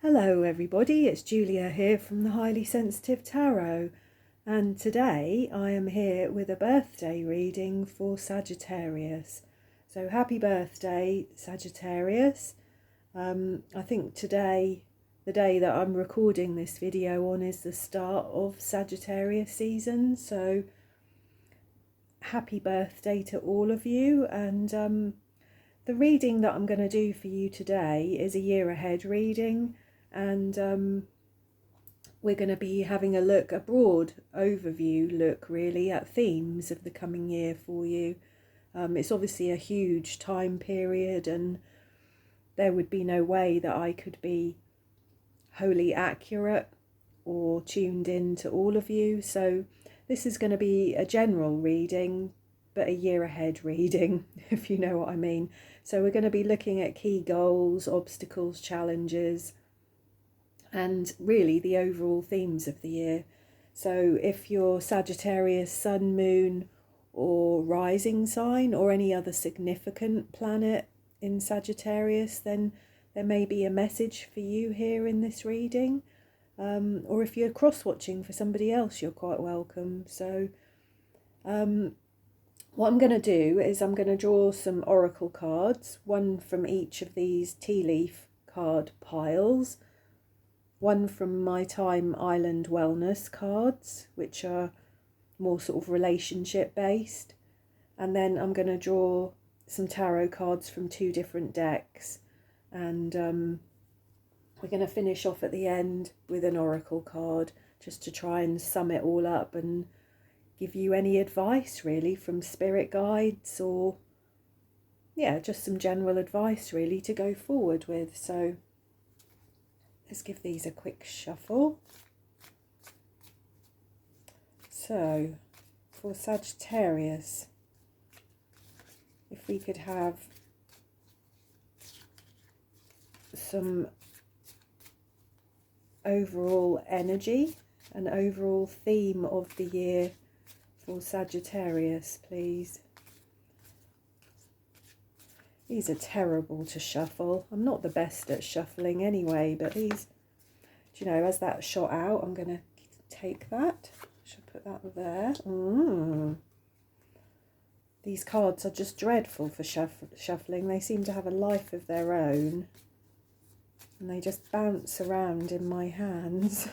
Hello everybody, it's Julia here from the Highly Sensitive Tarot, and today I am here with a birthday reading for Sagittarius. So happy birthday Sagittarius. I think today, the day that I'm recording this video on, is the start of Sagittarius season, so happy birthday to all of you. And the reading that I'm going to do for you today is a year ahead reading. And we're going to be having a broad overview look really at themes of the coming year for you. It's obviously a huge time period, and there would be no way that I could be wholly accurate or tuned in to all of you. So this is going to be a general reading, but a year ahead reading, if you know what I mean. So we're going to be looking at key goals, obstacles, challenges, and really the overall themes of the year. So if you're Sagittarius sun, moon or rising sign, or any other significant planet in Sagittarius, then there may be a message for you here in this reading. Or if you're cross-watching for somebody else, you're quite welcome. So what I'm going to do is I'm going to draw some oracle cards, one from each of these tea leaf card piles, one from my Time Island Wellness cards, which are more sort of relationship based, and then I'm going to draw some tarot cards from two different decks, and we're going to finish off at the end with an oracle card, just to try and sum it all up and give you any advice really from spirit guides, or yeah, just some general advice really to go forward with. So let's give these a quick shuffle. So, for Sagittarius, if we could have some overall energy, an overall theme of the year for Sagittarius, please. These are terrible to shuffle. I'm not the best at shuffling anyway, but these, do you know, as that shot out, I'm going to take that. Should put that there. These cards are just dreadful for shuffling. They seem to have a life of their own, and they just bounce around in my hands.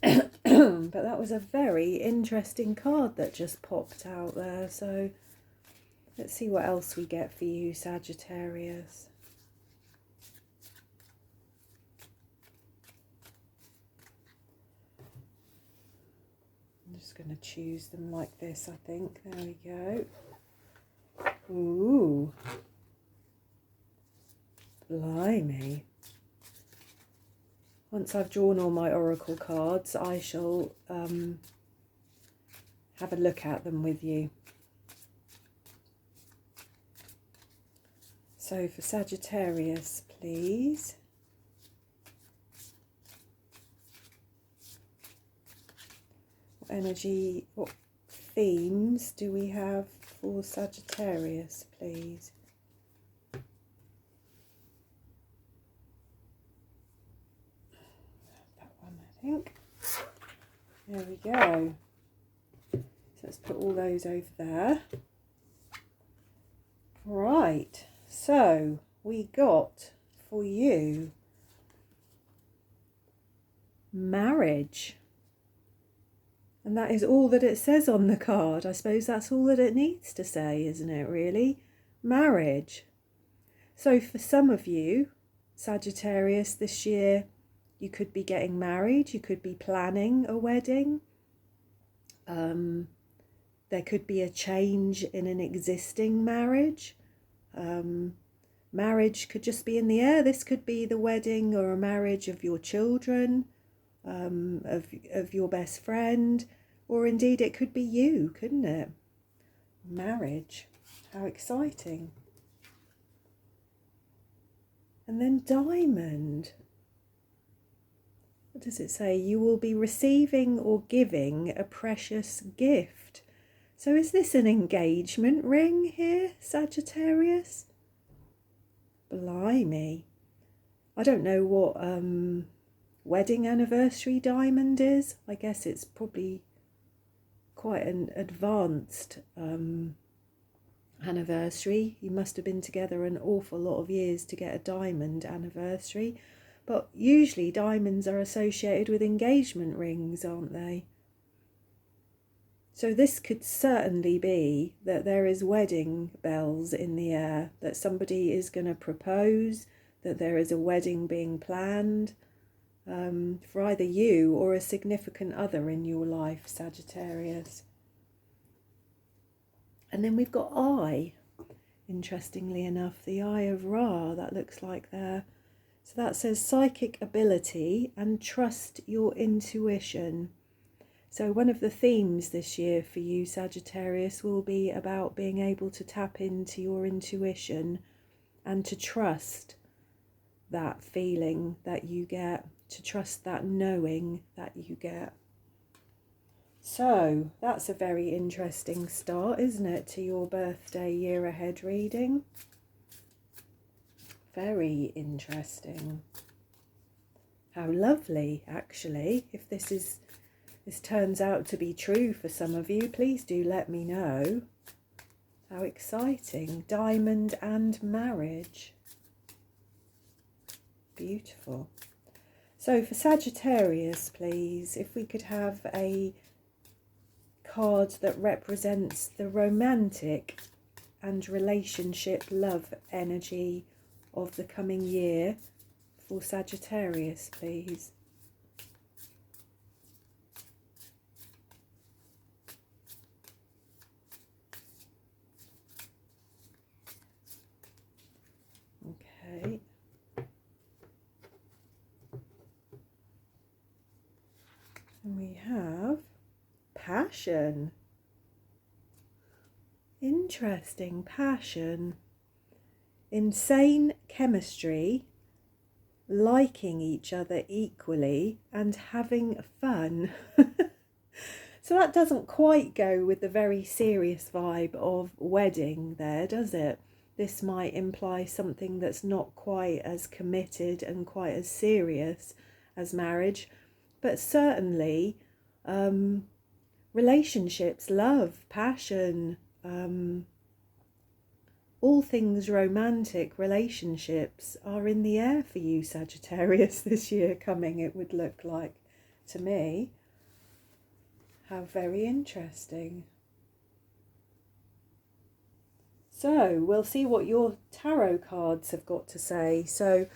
But that was a very interesting card that just popped out there. So let's see what else we get for you, Sagittarius. I'm just going to choose them like this, I think. There we go. Ooh. Blimey. Once I've drawn all my oracle cards, I shall have a look at them with you. So for Sagittarius, please. What energy, what themes do we have for Sagittarius, please? That one, I think. There we go. So let's put all those over there. Right. So we got for you marriage, and that is all that it says on the card. I suppose that's all that it needs to say, isn't it, really? Marriage. So for some of you, Sagittarius, this year you could be getting married, you could be planning a wedding. There could be a change in an existing marriage. Marriage could just be in the air. This could be the wedding or a marriage of your children, of your best friend, or indeed it could be you, couldn't it? Marriage, how exciting. And then diamond. What does it say? You will be receiving or giving a precious gift. So is this an engagement ring here, Sagittarius? Blimey. I don't know what wedding anniversary diamond is. I guess it's probably quite an advanced anniversary. You must have been together an awful lot of years to get a diamond anniversary. But usually diamonds are associated with engagement rings, aren't they? So this could certainly be that there is wedding bells in the air, that somebody is going to propose, that there is a wedding being planned for either you or a significant other in your life, Sagittarius. And then we've got Eye, interestingly enough, the Eye of Ra, that looks like there. So that says psychic ability and trust your intuition. So one of the themes this year for you, Sagittarius, will be about being able to tap into your intuition and to trust that feeling that you get, to trust that knowing that you get. So that's a very interesting start, isn't it, to your birthday year ahead reading? Very interesting. How lovely, actually. If this turns out to be true for some of you, please do let me know. How exciting. Diamond and marriage. Beautiful. So for Sagittarius, please, if we could have a card that represents the romantic and relationship love energy of the coming year for Sagittarius, please. Okay. And we have passion. Interesting, passion. Insane chemistry, liking each other equally and having fun. So that doesn't quite go with the very serious vibe of wedding there, does it? This might imply something that's not quite as committed and quite as serious as marriage, but certainly relationships, love, passion, all things romantic relationships are in the air for you, Sagittarius, this year coming, it would look like to me. How very interesting. So we'll see what your tarot cards have got to say. So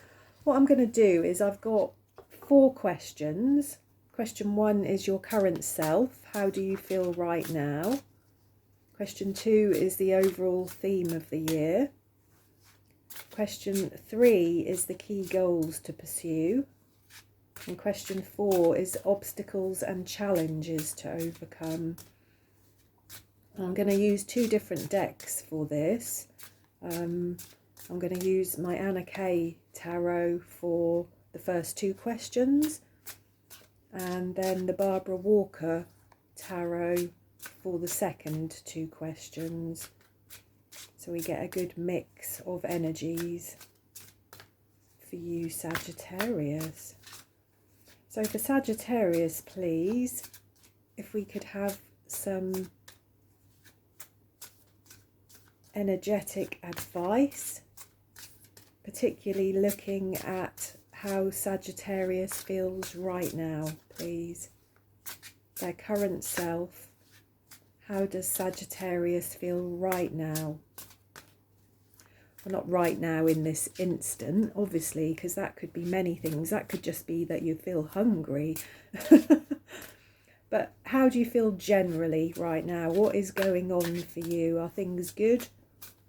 what I'm going to do is I've got 4 questions. Question 1 is your current self. How do you feel right now? Question 2 is the overall theme of the year. Question 3 is the key goals to pursue. And question 4 is obstacles and challenges to overcome. I'm going to use 2 different decks for this. I'm going to use my Anna Kay tarot for the first 2 questions, and then the Barbara Walker tarot for the second 2 questions. So we get a good mix of energies for you, Sagittarius. So for Sagittarius, please, if we could have some energetic advice, particularly looking at how Sagittarius feels right now, please. Their current self. How does Sagittarius feel right now? Well, not right now in this instant, obviously, because that could be many things. That could just be that you feel hungry. But how do you feel generally right now? What is going on for you? Are things good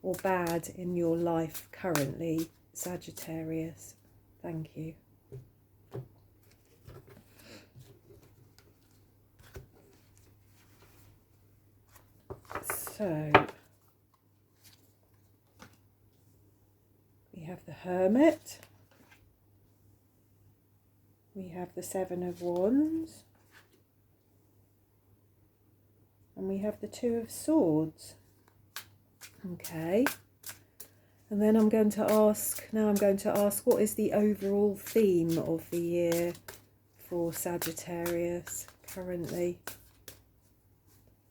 or bad in your life currently, Sagittarius? Thank you. So we have the Hermit, we have the 7 of Wands, and we have the 2 of Swords. Okay, And then I'm going to ask, what is the overall theme of the year for Sagittarius currently?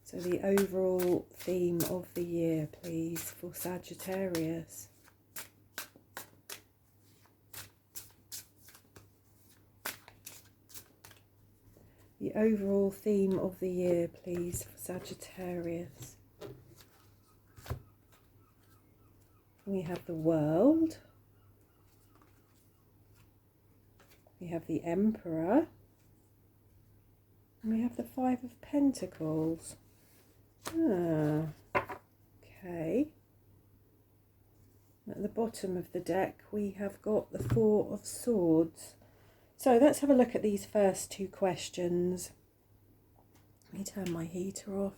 So the overall theme of the year, please, for Sagittarius. The overall theme of the year, please, for Sagittarius. We have the World. We have the Emperor. And we have the Five of Pentacles. Okay. At the bottom of the deck, we have got the Four of Swords. So let's have a look at these first two questions. Let me turn my heater off.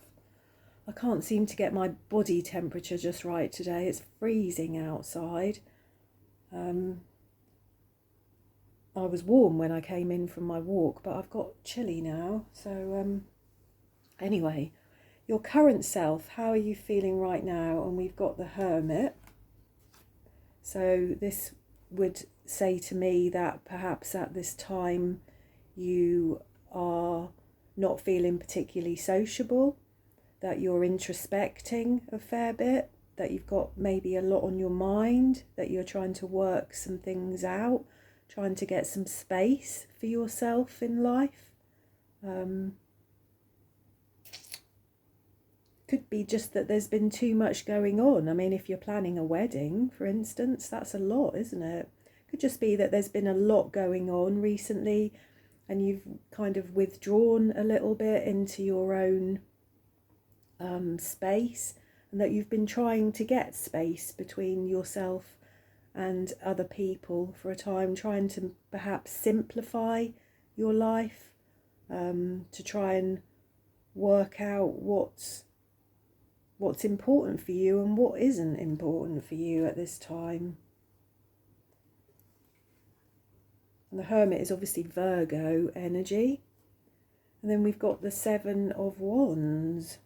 I can't seem to get my body temperature just right today. It's freezing outside. I was warm when I came in from my walk, but I've got chilly now. So anyway, your current self, how are you feeling right now? And we've got the Hermit. So this would say to me that perhaps at this time you are not feeling particularly sociable, that you're introspecting a fair bit, that you've got maybe a lot on your mind, that you're trying to work some things out, trying to get some space for yourself in life. Could be just that there's been too much going on. I mean, if you're planning a wedding, for instance, that's a lot, isn't it? Could just be that there's been a lot going on recently and you've kind of withdrawn a little bit into your own space, and that you've been trying to get space between yourself and other people for a time, trying to perhaps simplify your life, to try and work out what's important for you and what isn't important for you at this time. And the Hermit is obviously Virgo energy. And then we've got the Seven of Wands.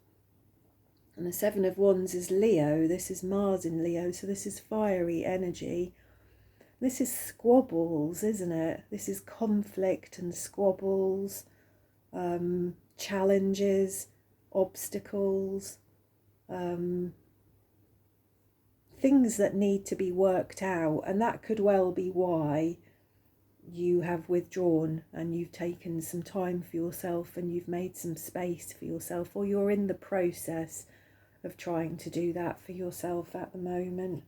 And the Seven of Wands is Leo. This is Mars in Leo, so this is fiery energy. This is squabbles, isn't it? This is conflict and squabbles, challenges, obstacles, things that need to be worked out. And that could well be why you have withdrawn and you've taken some time for yourself and you've made some space for yourself, or you're in the process of trying to do that for yourself at the moment.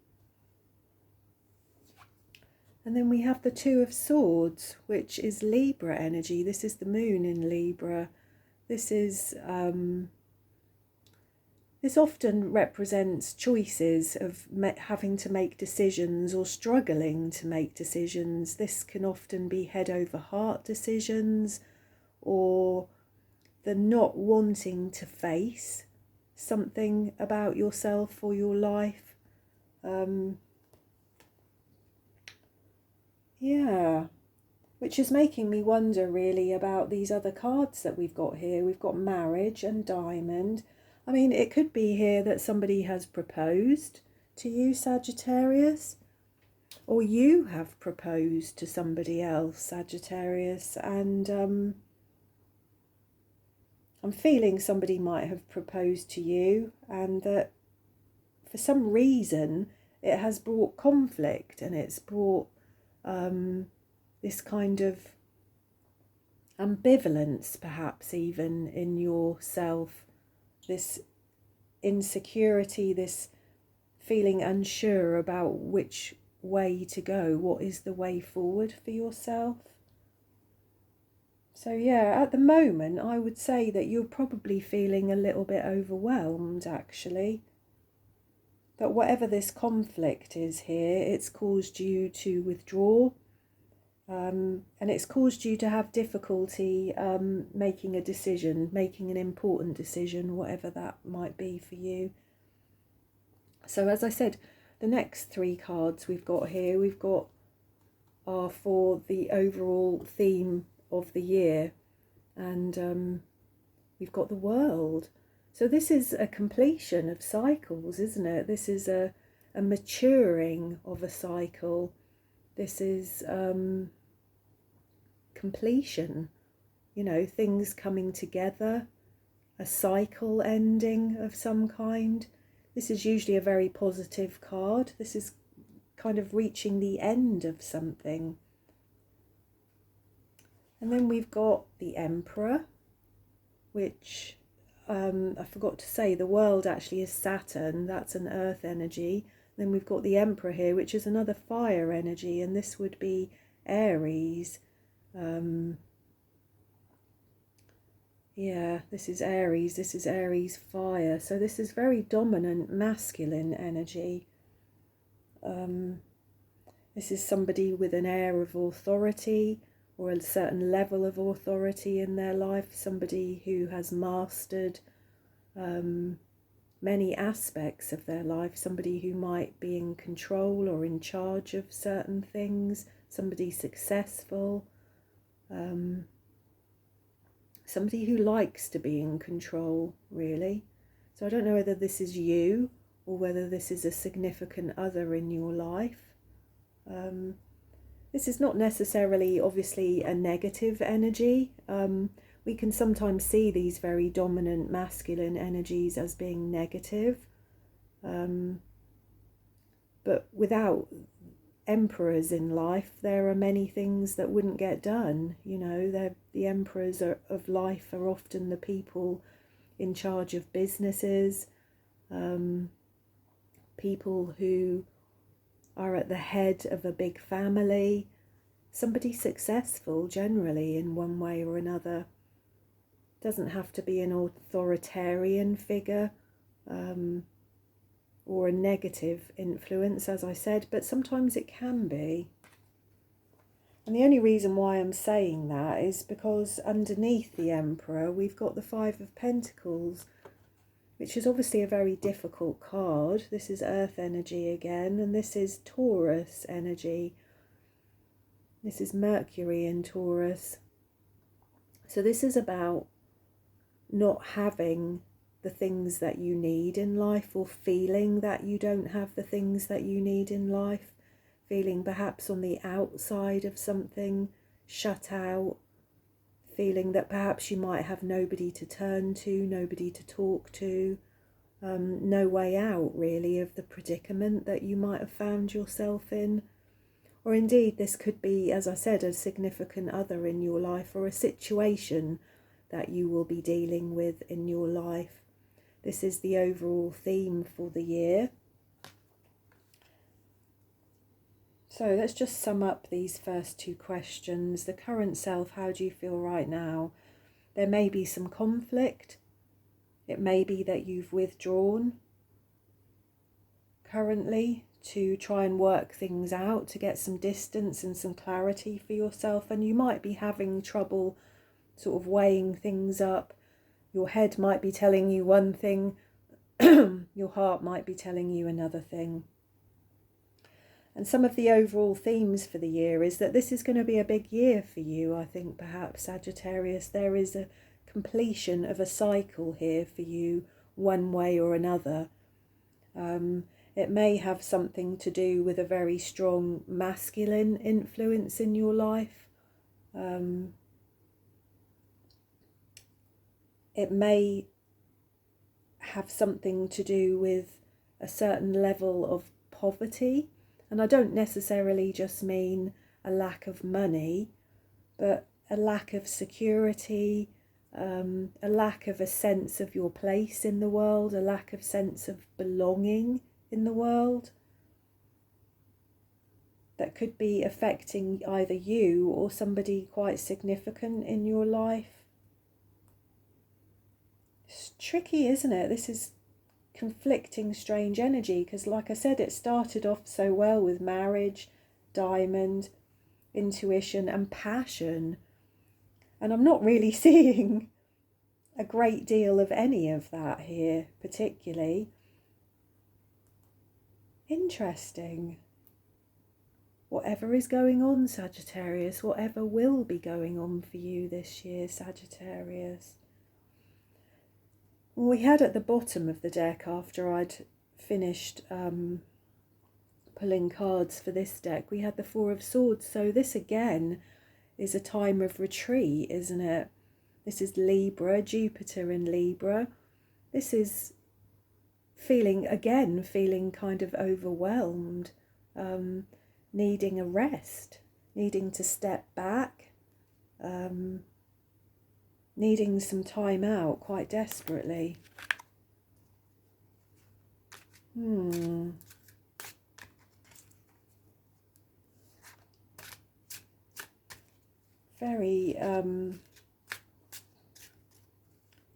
And then we have the Two of Swords, which is Libra energy. This is the moon in Libra. This is this often represents choices of having to make decisions or struggling to make decisions. This can often be head over heart decisions, or the not wanting to face something about yourself or your life. Which is making me wonder really about these other cards that we've got here. We've got marriage and diamond. I mean, it could be here that somebody has proposed to you, Sagittarius, or you have proposed to somebody else, Sagittarius, and I'm feeling somebody might have proposed to you, and that for some reason it has brought conflict, and it's brought this kind of ambivalence, perhaps even in yourself, this insecurity, this feeling unsure about which way to go, what is the way forward for yourself. So yeah, at the moment I would say that you're probably feeling a little bit overwhelmed, actually. That whatever this conflict is here, it's caused you to withdraw, and it's caused you to have difficulty making a decision, making an important decision, whatever that might be for you. So as I said, the next three cards we've got here, are for the overall theme of the year, and we've got the World. So this is a completion of cycles, isn't it? This is a a maturing of a cycle. This is completion, you know, things coming together, a cycle ending of some kind. This is usually a very positive card. This is kind of reaching the end of something. And then we've got the Emperor, which I forgot to say, the world actually is Saturn. That's an earth energy. Then we've got the Emperor here, which is another fire energy, and this would be Aries. Yeah, this is Aries fire. So this is very dominant masculine energy. This is somebody with an air of authority, or a certain level of authority in their life, somebody who has mastered many aspects of their life, somebody who might be in control or in charge of certain things, somebody successful, somebody who likes to be in control, really. So I don't know whether this is you or whether this is a significant other in your life. This is not necessarily, obviously, a negative energy. We can sometimes see these very dominant masculine energies as being negative. But without emperors in life, there are many things that wouldn't get done. You know, the emperors of life are often the people in charge of businesses, people who are at the head of a big family, somebody successful generally in one way or another. Doesn't have to be an authoritarian figure or a negative influence, as I said, but sometimes it can be. And the only reason why I'm saying that is because underneath the Emperor we've got the Five of Pentacles, which is obviously a very difficult card. This is earth energy again, and this is Taurus energy. This is Mercury in Taurus. So this is about not having the things that you need in life, or feeling that you don't have the things that you need in life, feeling perhaps on the outside of something, shut out, feeling that perhaps you might have nobody to turn to, nobody to talk to, no way out really of the predicament that you might have found yourself in. Or indeed this could be, as I said, a significant other in your life, or a situation that you will be dealing with in your life. This is the overall theme for the year. So let's just sum up these first two questions. The current self, how do you feel right now? There may be some conflict. It may be that you've withdrawn currently to try and work things out, to get some distance and some clarity for yourself, and you might be having trouble sort of weighing things up. Your head might be telling you one thing, your heart might be telling you another thing. And some of the overall themes for the year is that this is going to be a big year for you, I think, perhaps, Sagittarius. There is a completion of a cycle here for you, one way or another. It may have something to do with a very strong masculine influence in your life. It may have something to do with a certain level of poverty. And I don't necessarily just mean a lack of money, but a lack of security, a lack of a sense of your place in the world, a lack of sense of belonging in the world. That could be affecting either you or somebody quite significant in your life. It's tricky, isn't it? This is conflicting, strange energy, because like I said, it started off so well with marriage, diamond, intuition and passion, and I'm not really seeing a great deal of any of that here particularly. Interesting. Whatever is going on, Sagittarius, whatever will be going on for you this year, Sagittarius. We had at the bottom of the deck, after I'd finished pulling cards for this deck, we had the Four of Swords. So this again is a time of retreat, isn't it? This is Libra, Jupiter in Libra. This is feeling kind of overwhelmed, needing a rest, needing to step back, needing some time out quite desperately.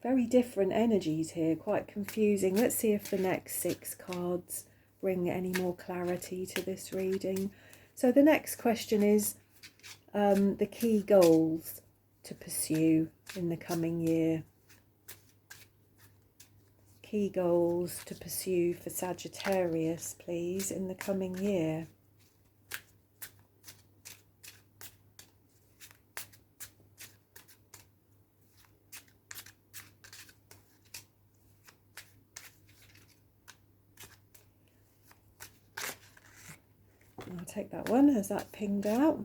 Very different energies here, quite confusing. Let's see if the next 6 cards bring any more clarity to this reading. So the next question is the key goals to pursue in the coming year. Key goals to pursue for Sagittarius, please, in the coming year. I'll take that one as that pinged out.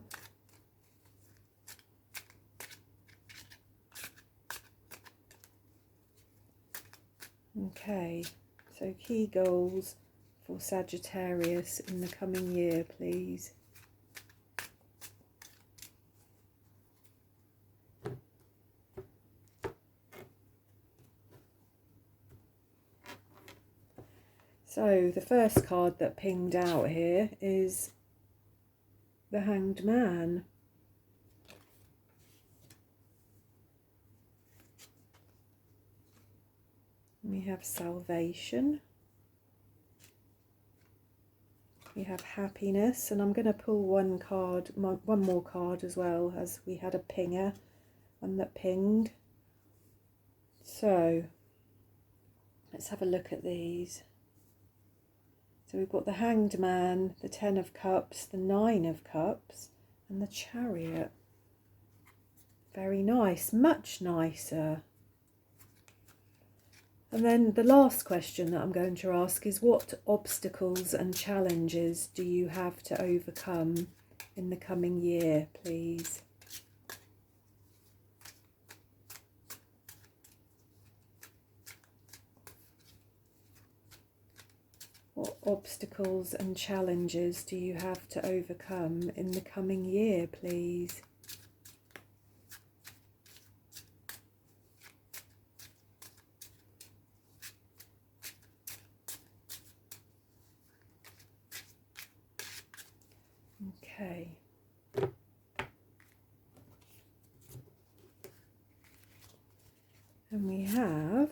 Okay, so key goals for Sagittarius in the coming year, please. So the first card that pinged out here is the Hanged Man. We have salvation. We have happiness, and I'm going to pull one more card as well, as we had a pinger, one that pinged. So let's have a look at these. So we've got the Hanged Man, the Ten of Cups, the Nine of Cups, and the Chariot. Very nice, much nicer. And then the last question that I'm going to ask is, what obstacles and challenges do you have to overcome in the coming year, please? What obstacles and challenges do you have to overcome in the coming year, please? Okay. And we have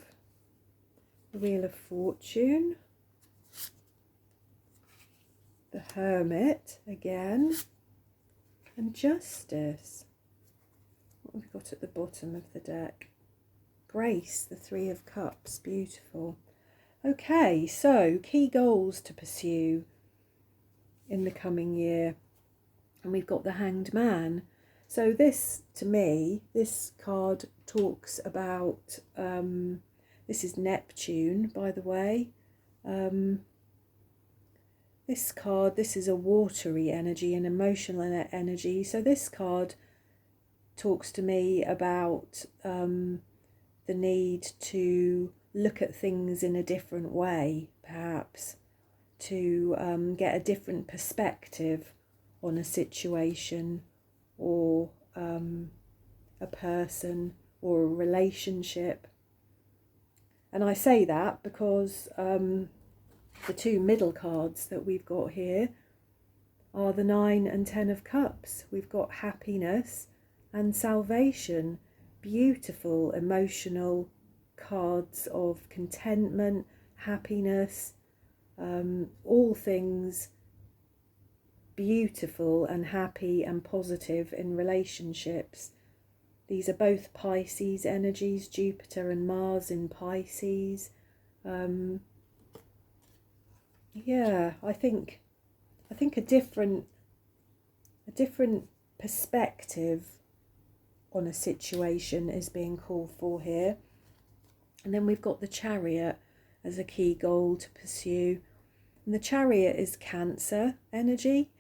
the Wheel of Fortune, the Hermit again, and Justice. What have we got at the bottom of the deck? Grace, the Three of Cups, beautiful. Okay, so key goals to pursue in the coming year. And we've got the Hanged Man. So this, to me, this card talks about, this is Neptune, by the way. This card, this is a watery energy, an emotional energy. So this card talks to me about the need to look at things in a different way, perhaps, to get a different perspective on a situation or a person or a relationship. And I say that because the two middle cards that we've got here are the 9 and 10 of Cups. We've got happiness and salvation, beautiful emotional cards of contentment, happiness, all things beautiful and happy and positive in relationships. These are both Pisces energies, Jupiter and Mars in Pisces. Yeah, I think a different perspective on a situation is being called for here. And then we've got the Chariot as a key goal to pursue. And the Chariot is Cancer energy.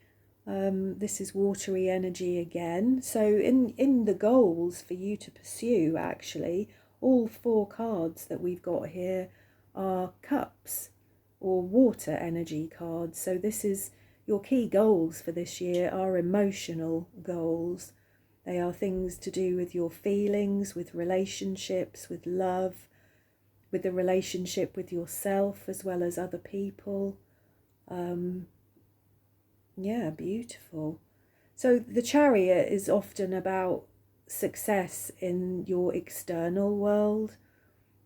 This is watery energy again. So in the goals for you to pursue, actually, all 4 cards that we've got here are cups or water energy cards. So this is your key goals for this year are emotional goals. They are things to do with your feelings, with relationships, with love, with the relationship with yourself as well as other people. Yeah, beautiful. So the Chariot is often about success in your external world,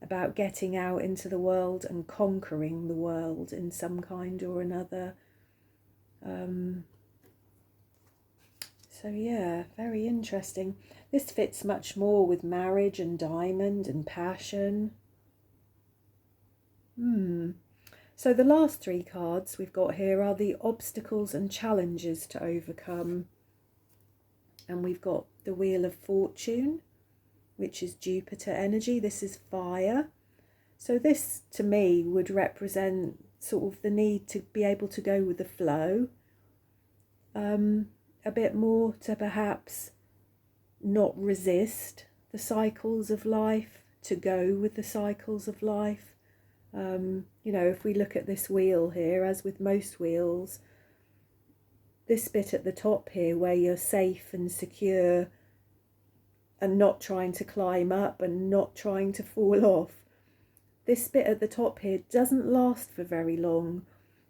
about getting out into the world and conquering the world in some kind or another. So yeah, very interesting. This fits much more with marriage and diamond and passion. So the last 3 cards we've got here are the obstacles and challenges to overcome. And we've got the Wheel of Fortune, which is Jupiter energy. This is fire. So this, to me, would represent sort of the need to be able to go with the flow. A bit more, to perhaps not resist the cycles of life, to go with the cycles of life. You know, if we look at this wheel here, as with most wheels, this bit at the top here where you're safe and secure and not trying to climb up and not trying to fall off, this bit at the top here doesn't last for very long.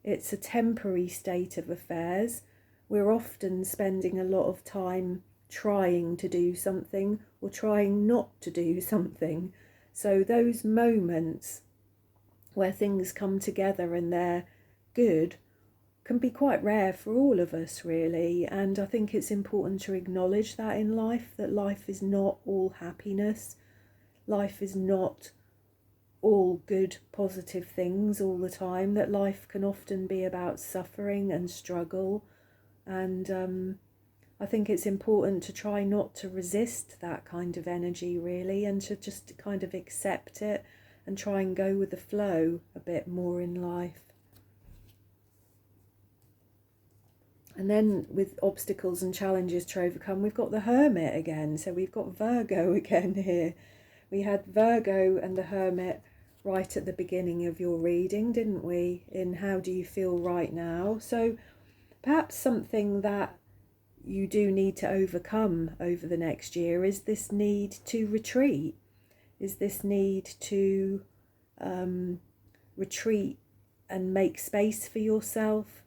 It's a temporary state of affairs. We're often spending a lot of time trying to do something or trying not to do something. So those moments where things come together and they're good can be quite rare for all of us, really. And I think it's important to acknowledge that in life, that life is not all happiness. Life is not all good, positive things all the time, that life can often be about suffering and struggle. And I think it's important to try not to resist that kind of energy, really, and to just kind of accept it and try and go with the flow a bit more in life. And then with obstacles and challenges to overcome, we've got the Hermit again. So we've got Virgo again here. We had Virgo and the Hermit right at the beginning of your reading, didn't we? In How Do You Feel Right Now? So perhaps something that you do need to overcome over the next year is this need to retreat, is this need to retreat and make space for yourself.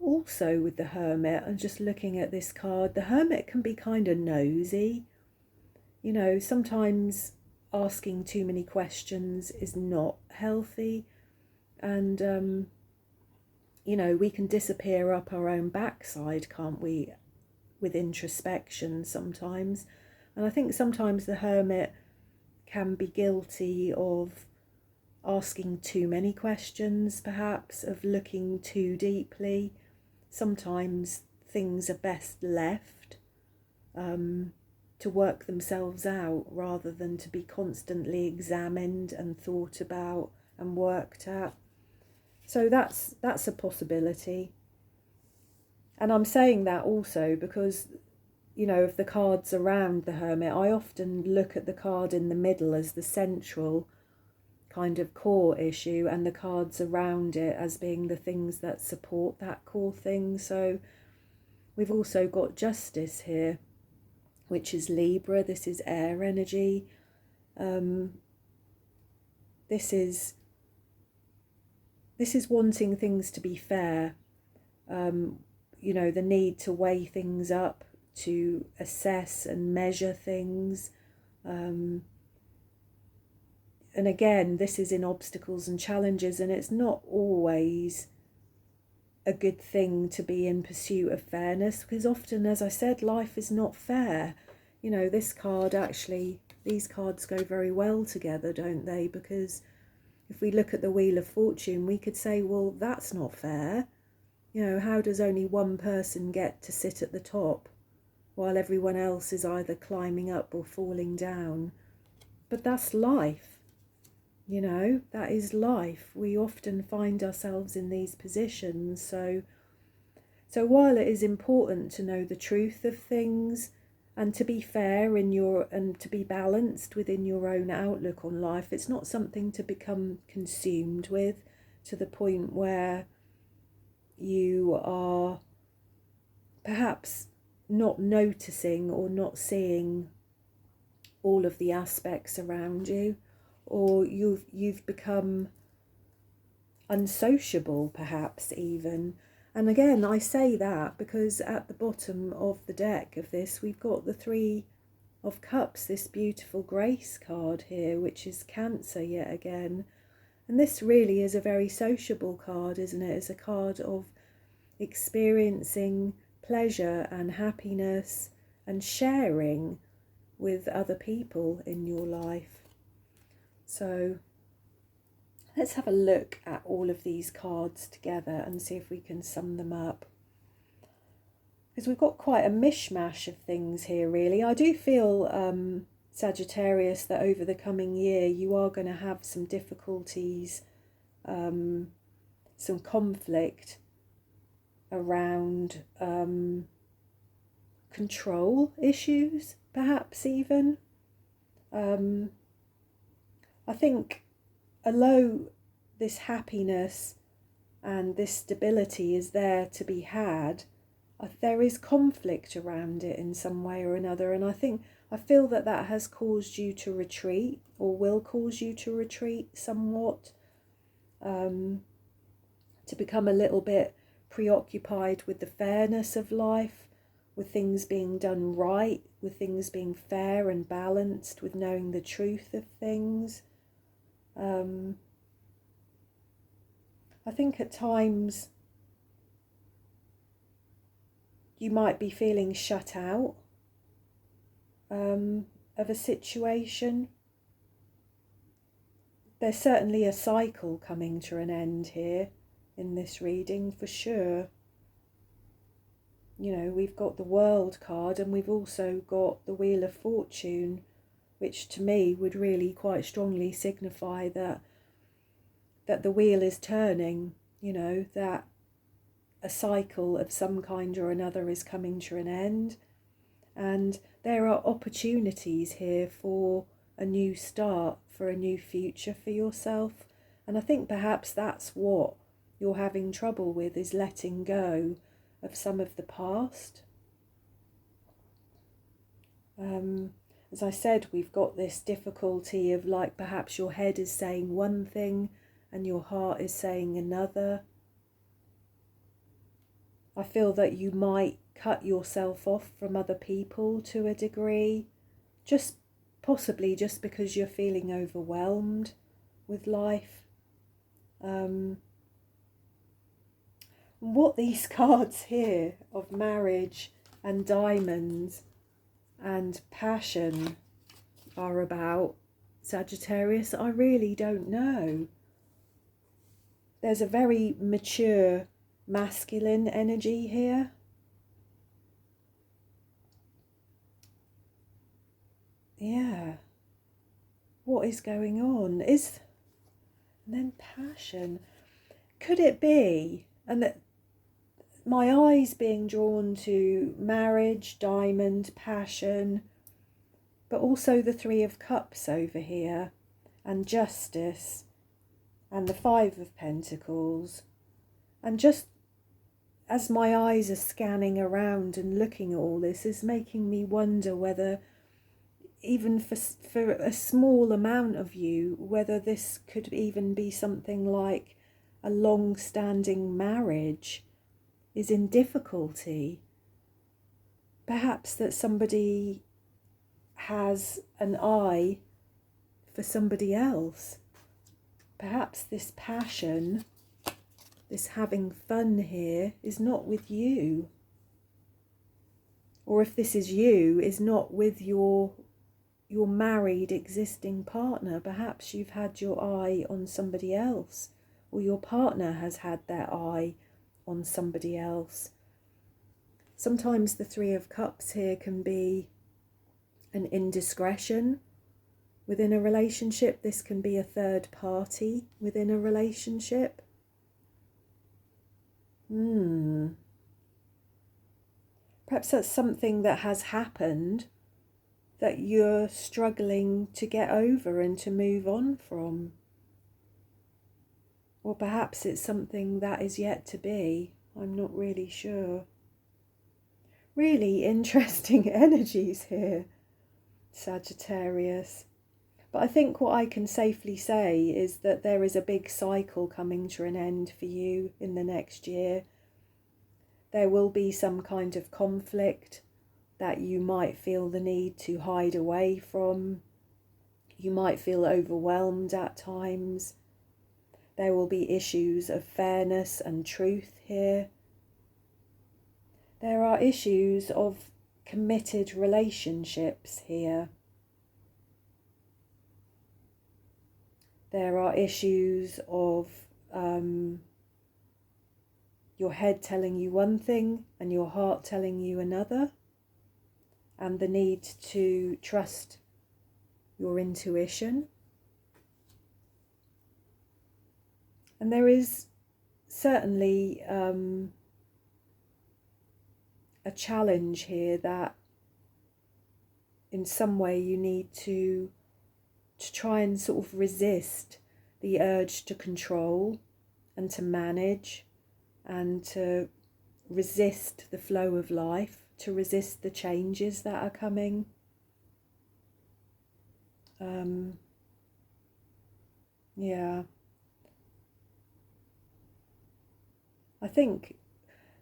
Also with the Hermit, I'm just looking at this card, the Hermit can be kind of nosy. You know, sometimes asking too many questions is not healthy. And you know, we can disappear up our own backside, can't we, with introspection sometimes. And I think sometimes the Hermit can be guilty of asking too many questions, perhaps, of looking too deeply. Sometimes things are best left to work themselves out rather than to be constantly examined and thought about and worked at. So that's a possibility. And I'm saying that also because, you know, of the cards around the Hermit, I often look at the card in the middle as the central kind of core issue, and the cards around it as being the things that support that core thing. So we've also got Justice here, which is Libra. This is air energy. This is wanting things to be fair. You know, the need to weigh things up, to assess and measure things. And again, this is in obstacles and challenges, and it's not always a good thing to be in pursuit of fairness, because often, as I said, life is not fair. You know, this card actually, these cards go very well together, don't they? Because if we look at the Wheel of Fortune, we could say, well, that's not fair. You know, how does only one person get to sit at the top while everyone else is either climbing up or falling down? But that's life. You know, that is life. We often find ourselves in these positions. So while it is important to know the truth of things and to be fair and to be balanced within your own outlook on life, it's not something to become consumed with to the point where you are perhaps not noticing or not seeing all of the aspects around you, or you've become unsociable perhaps even. And again, I say that because at the bottom of the deck of this we've got the Three of Cups, this beautiful grace card here, which is Cancer yet again. And this really is a very sociable card, isn't it? It's a card of experiencing pleasure and happiness and sharing with other people in your life. So let's have a look at all of these cards together and see if we can sum them up. Because we've got quite a mishmash of things here, really. I do feel, Sagittarius, that over the coming year you are going to have some difficulties, some conflict around control issues, perhaps even. I think although this happiness and this stability is there to be had, there is conflict around it in some way or another, and I feel that has caused you to retreat, or will cause you to retreat somewhat, to become a little bit preoccupied with the fairness of life, with things being done right, with things being fair and balanced, with knowing the truth of things. I think at times you might be feeling shut out of a situation. There's certainly a cycle coming to an end here in this reading for sure. You know, we've got the World card and we've also got the Wheel of Fortune, which to me would really quite strongly signify that the wheel is turning, you know, that a cycle of some kind or another is coming to an end. And there are opportunities here for a new start, for a new future for yourself. And I think perhaps that's what you're having trouble with, is letting go of some of the past. As I said, we've got this difficulty of, like, perhaps your head is saying one thing and your heart is saying another. I feel that you might cut yourself off from other people to a degree, possibly just because you're feeling overwhelmed with life. What these cards here of marriage and diamonds and passion are about, Sagittarius, I really don't know. There's a very mature masculine energy here. Yeah. What is going on? And then passion. Could it be, and that my eyes being drawn to marriage, diamond, passion, but also the Three of Cups over here, and justice, and the Five of Pentacles. And just as my eyes are scanning around and looking at all this, is making me wonder whether, even for a small amount of you, whether this could even be something like a long-standing marriage is in difficulty. Perhaps that somebody has an eye for somebody else. Perhaps this passion, this having fun here, is not with you. Or if this is you, is not with your married existing partner. Perhaps you've had your eye on somebody else, or your partner has had their eye on somebody else. Sometimes the Three of Cups here can be an indiscretion, Within a relationship, this can be a third party within a relationship. Perhaps that's something that has happened that you're struggling to get over and to move on from. Or perhaps it's something that is yet to be. I'm not really sure. Really interesting energies here, Sagittarius. But I think what I can safely say is that there is a big cycle coming to an end for you in the next year. There will be some kind of conflict that you might feel the need to hide away from. You might feel overwhelmed at times. There will be issues of fairness and truth here. There are issues of committed relationships here. There are issues of your head telling you one thing and your heart telling you another, and the need to trust your intuition. And there is certainly a challenge here that in some way you need to try and sort of resist the urge to control and to manage and to resist the flow of life, to resist the changes that are coming. Yeah.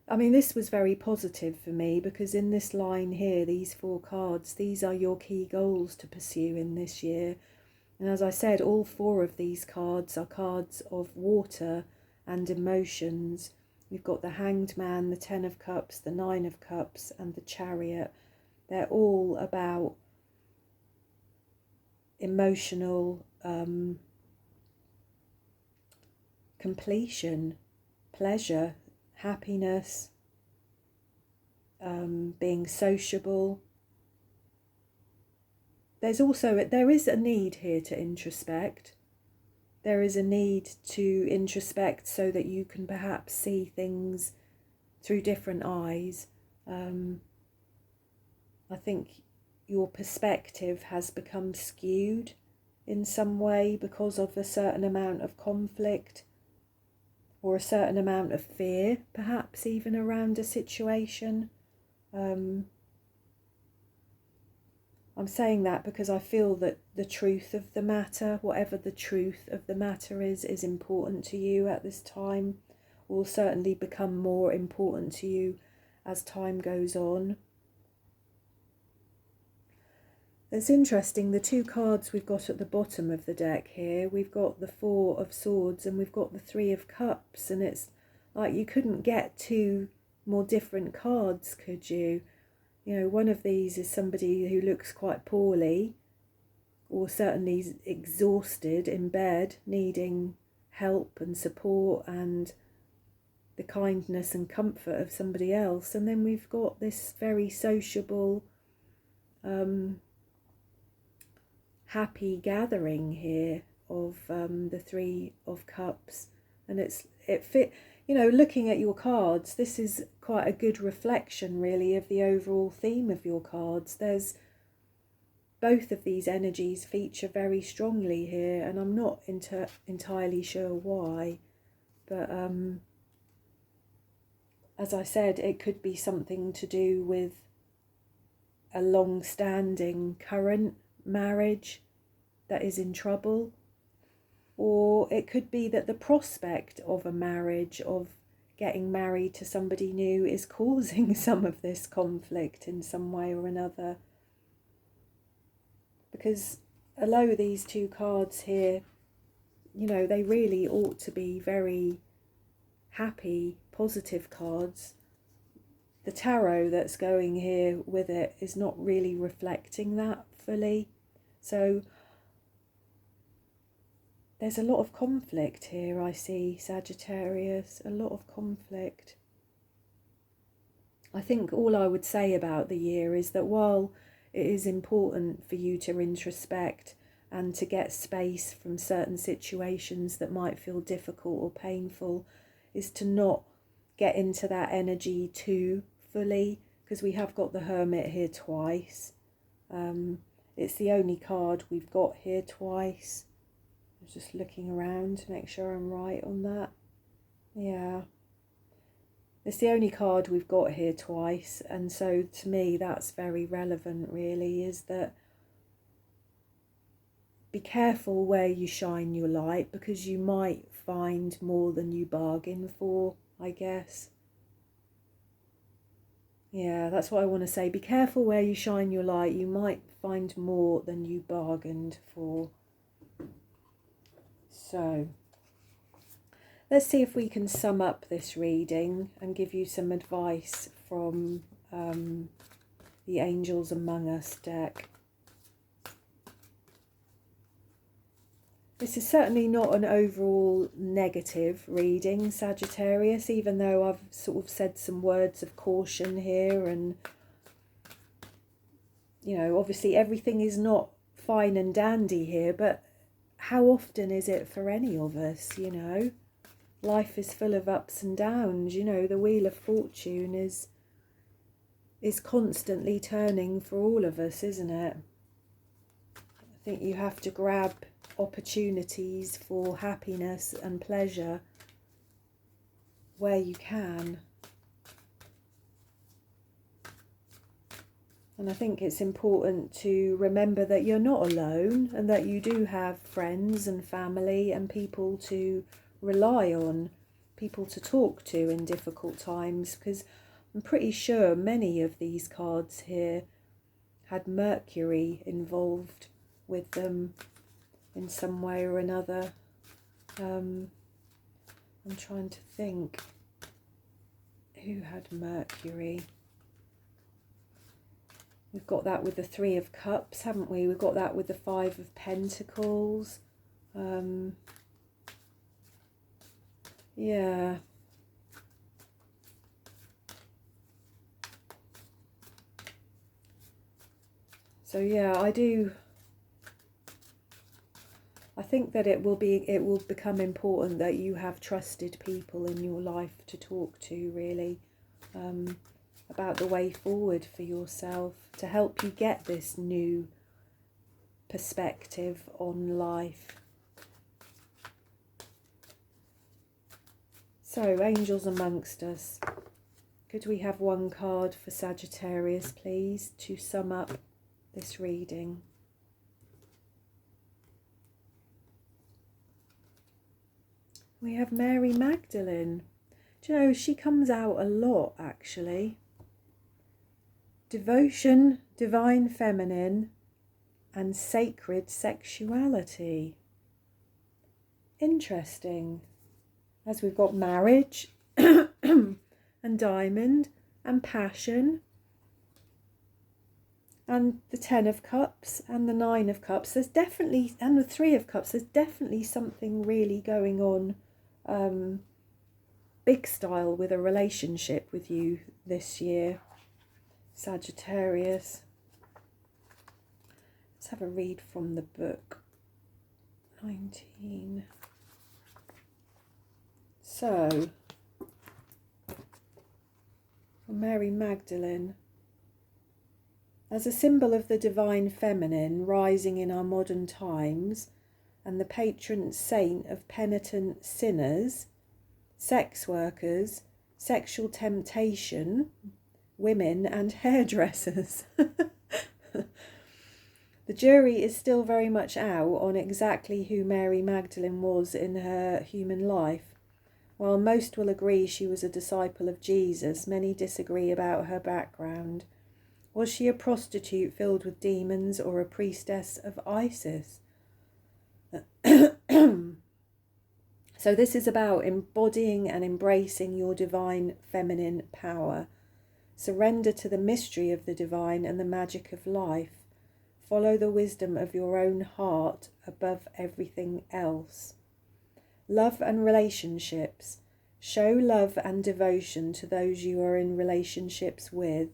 I mean, this was very positive for me because in this line here, these 4 cards, these are your key goals to pursue in this year. And as I said, all 4 of these cards are cards of water and emotions. We've got the Hanged Man, the 10 of Cups, the 9 of Cups, and the Chariot. They're all about emotional completion, pleasure, happiness, being sociable. There is a need here to introspect. There is a need to introspect so that you can perhaps see things through different eyes. I think your perspective has become skewed in some way because of a certain amount of conflict or a certain amount of fear, perhaps even around a situation. I'm saying that because I feel that the truth of the matter, whatever the truth of the matter is important to you at this time, will certainly become more important to you as time goes on. It's interesting, the 2 cards we've got at the bottom of the deck here, we've got the 4 of Swords and we've got the 3 of Cups, and it's like you couldn't get 2 more different cards, could you? You know, one of these is somebody who looks quite poorly, or certainly exhausted in bed, needing help and support and the kindness and comfort of somebody else. And then we've got this very sociable, happy gathering here of the 3 of Cups. And it fit. You know, looking at your cards, this is quite a good reflection, really, of the overall theme of your cards. Both of these energies feature very strongly here, and I'm not entirely sure why. But as I said, it could be something to do with a long-standing current marriage that is in trouble. Or it could be that the prospect of a marriage, of getting married to somebody new, is causing some of this conflict in some way or another. Because although these 2 cards here, you know, they really ought to be very happy, positive cards, the tarot that's going here with it is not really reflecting that fully. So there's a lot of conflict here, I see, Sagittarius, a lot of conflict. I think all I would say about the year is that while it is important for you to introspect and to get space from certain situations that might feel difficult or painful is to not get into that energy too fully, because we have got the Hermit here twice. It's the only card we've got here twice. I was just looking around to make sure I'm right on that. Yeah. It's the only card we've got here twice, and so to me that's very relevant really, is that be careful where you shine your light, because you might find more than you bargain for, I guess. Yeah, that's what I want to say. Be careful where you shine your light. You might find more than you bargained for. So, let's see if we can sum up this reading and give you some advice from the Angels Among Us deck. This is certainly not an overall negative reading, Sagittarius, even though I've sort of said some words of caution here, and, you know, obviously everything is not fine and dandy here, but how often is it for any of us, you know? Life is full of ups and downs, you know, the Wheel of Fortune is constantly turning for all of us, isn't it? I think you have to grab opportunities for happiness and pleasure where you can. And I think it's important to remember that you're not alone, and that you do have friends and family and people to rely on, people to talk to in difficult times, because I'm pretty sure many of these cards here had Mercury involved with them in some way or another. I'm trying to think who had Mercury. We've got that with the Three of Cups, haven't we? We've got that with the Five of Pentacles. Yeah. So yeah, I think that it will become important that you have trusted people in your life to talk to, really, about the way forward for yourself, to help you get this new perspective on life. So, angels amongst us, could we have one card for Sagittarius, please, to sum up this reading? We have Mary Magdalene. Do you know, she comes out a lot, actually. Devotion, divine feminine, and sacred sexuality. Interesting. As we've got marriage, and diamond, and passion, and the Ten of Cups, and the Nine of Cups. There's definitely, and the Three of Cups, there's definitely something really going on big style with a relationship with you this year, Sagittarius. Let's have a read from the book. 19. So, Mary Magdalene. As a symbol of the divine feminine rising in our modern times, and the patron saint of penitent sinners, sex workers, sexual temptation, women and hairdressers. The jury is still very much out on exactly who Mary Magdalene was in her human life. While most will agree she was a disciple of Jesus, many disagree about her background. Was she a prostitute filled with demons, or a priestess of Isis? So this is about embodying and embracing your divine feminine power. Surrender to the mystery of the divine and the magic of life. Follow the wisdom of your own heart above everything else. Love and relationships. Show love and devotion to those you are in relationships with.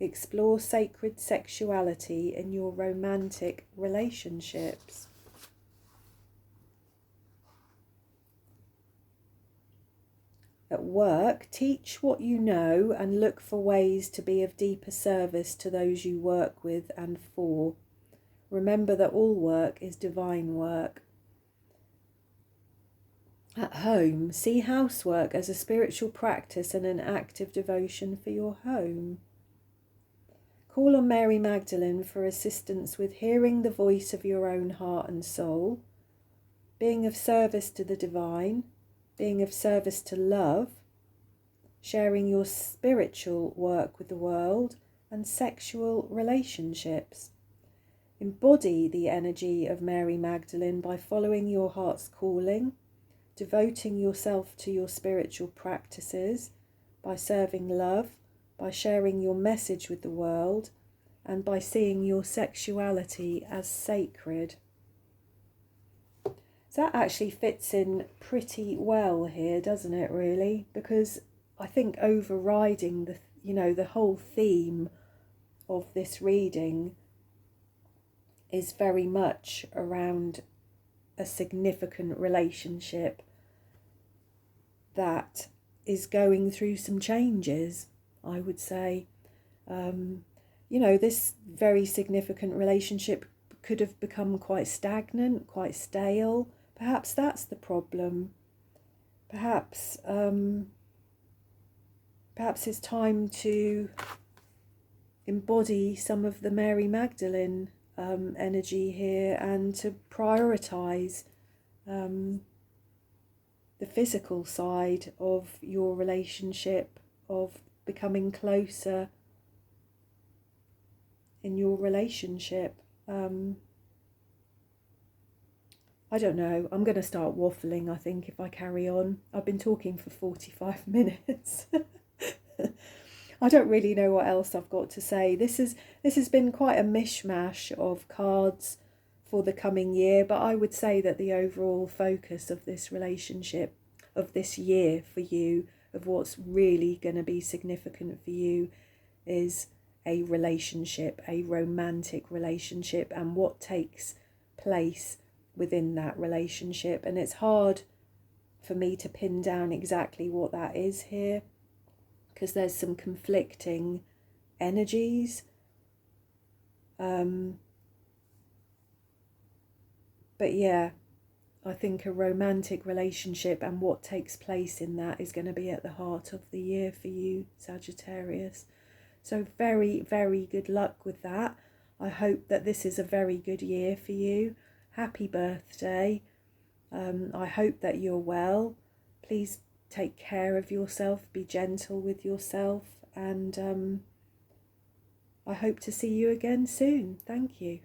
Explore sacred sexuality in your romantic relationships. At work, teach what you know and look for ways to be of deeper service to those you work with and for. Remember that all work is divine work. At home, see housework as a spiritual practice and an act of devotion for your home. Call on Mary Magdalene for assistance with hearing the voice of your own heart and soul, being of service to the divine, being of service to love, sharing your spiritual work with the world, and sexual relationships. Embody the energy of Mary Magdalene by following your heart's calling, devoting yourself to your spiritual practices, by serving love, by sharing your message with the world, and by seeing your sexuality as sacred. So that actually fits in pretty well here, doesn't it, really? Because I think overriding the whole theme of this reading is very much around a significant relationship that is going through some changes, I would say. This very significant relationship could have become quite stagnant, quite stale. Perhaps that's the problem. Perhaps it's time to embody some of the Mary Magdalene energy here and to prioritise the physical side of your relationship, of becoming closer in your relationship. I don't know, I'm going to start waffling, I think, if I carry on. I've been talking for 45 minutes. I don't really know what else I've got to say. This has been quite a mishmash of cards for the coming year, but I would say that the overall focus of this relationship, of this year for you, of what's really going to be significant for you, is a relationship, a romantic relationship, and what takes place within that relationship. And it's hard for me to pin down exactly what that is here, because there's some conflicting energies. But yeah, I think a romantic relationship and what takes place in that is going to be at the heart of the year for you, Sagittarius. So very, very good luck with that. I hope that this is a very good year for you. Happy birthday. I hope that you're well. Please take care of yourself, be gentle with yourself, and I hope to see you again soon. Thank you.